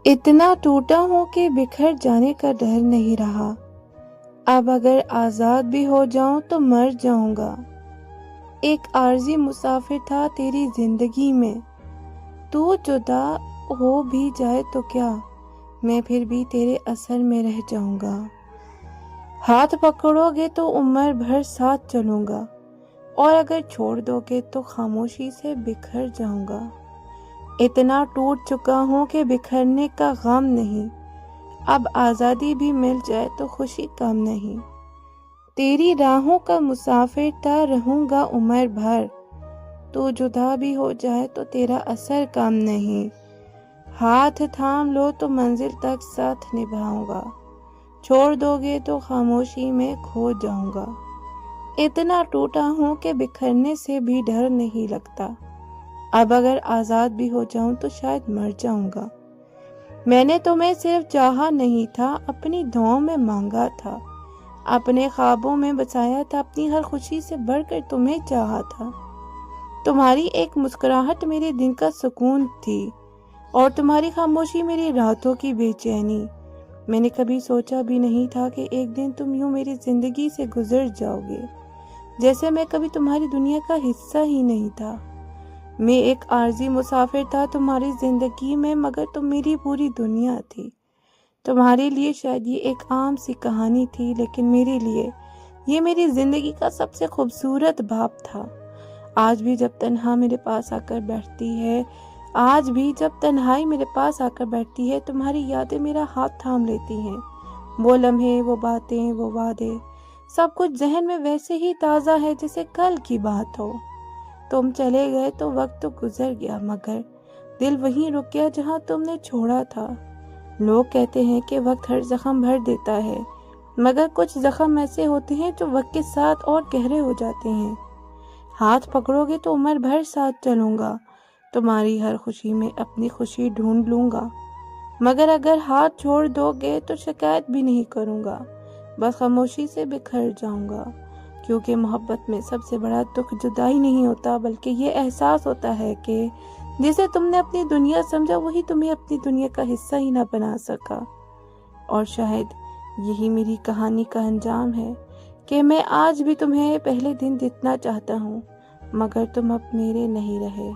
اتنا ٹوٹا ہوں کہ بکھر جانے کا ڈر نہیں رہا۔ اب اگر آزاد بھی ہو جاؤں تو مر جاؤں گا۔ ایک عارضی مسافر تھا تیری زندگی میں، تو جدا ہو بھی جائے تو کیا، میں پھر بھی تیرے اثر میں رہ جاؤں گا۔ ہاتھ پکڑو گے تو عمر بھر ساتھ چلوں گا، اور اگر چھوڑ دو گے تو خاموشی سے بکھر جاؤں گا۔ اتنا ٹوٹ چکا ہوں کہ بکھرنے کا غم نہیں، اب آزادی بھی مل جائے تو خوشی کم نہیں۔ تیری راہوں کا مسافر تا رہوں گا عمر بھر، تو جدا بھی ہو جائے تو تیرا اثر کم نہیں۔ ہاتھ تھام لو تو منزل تک ساتھ نبھاؤں گا، چھوڑ دو گے تو خاموشی میں کھو جاؤں گا۔ اتنا ٹوٹا ہوں کہ بکھرنے سے بھی ڈر نہیں لگتا، اب اگر آزاد بھی ہو جاؤں تو شاید مر جاؤں گا۔ میں نے تمہیں صرف چاہا نہیں تھا، اپنی دعاؤں میں مانگا تھا، اپنے خوابوں میں بسایا تھا، اپنی ہر خوشی سے بڑھ کر تمہیں چاہا تھا۔ تمہاری ایک مسکراہٹ میرے دن کا سکون تھی، اور تمہاری خاموشی میری راتوں کی بے چینی۔ میں نے کبھی سوچا بھی نہیں تھا کہ ایک دن تم یوں میری زندگی سے گزر جاؤ گے، جیسے میں کبھی تمہاری دنیا کا حصہ ہی نہیں تھا۔ میں ایک عارضی مسافر تھا تمہاری زندگی میں، مگر تم میری پوری دنیا تھی۔ تمہارے لیے شاید یہ ایک عام سی کہانی تھی، لیکن میرے لیے یہ میری زندگی کا سب سے خوبصورت باب تھا۔ آج بھی جب تنہائی میرے پاس آ کر بیٹھتی ہے تمہاری یادیں میرا ہاتھ تھام لیتی ہیں۔ وہ لمحے، وہ باتیں، وہ وعدے، سب کچھ ذہن میں ویسے ہی تازہ ہے جیسے کل کی بات ہو۔ تم چلے گئے تو وقت تو گزر گیا، مگر دل وہیں رک گیا جہاں تم نے چھوڑا تھا۔ لوگ کہتے ہیں کہ وقت ہر زخم بھر دیتا ہے، مگر کچھ زخم ایسے ہوتے ہیں جو وقت کے ساتھ اور گہرے ہو جاتے ہیں۔ ہاتھ پکڑو گے تو عمر بھر ساتھ چلوں گا، تمہاری ہر خوشی میں اپنی خوشی ڈھونڈ لوں گا، مگر اگر ہاتھ چھوڑ دو گے تو شکایت بھی نہیں کروں گا، بس خاموشی سے بکھر جاؤں گا۔ کیونکہ محبت میں سب سے بڑا دکھ جدائی نہیں ہوتا، بلکہ یہ احساس ہوتا ہے کہ جسے تم نے اپنی دنیا سمجھا وہی تمہیں اپنی دنیا کا حصہ ہی نہ بنا سکا۔ اور شاید یہی میری کہانی کا انجام ہے کہ میں آج بھی تمہیں پہلے دن جتنا چاہتا ہوں، مگر تم اب میرے نہیں رہے۔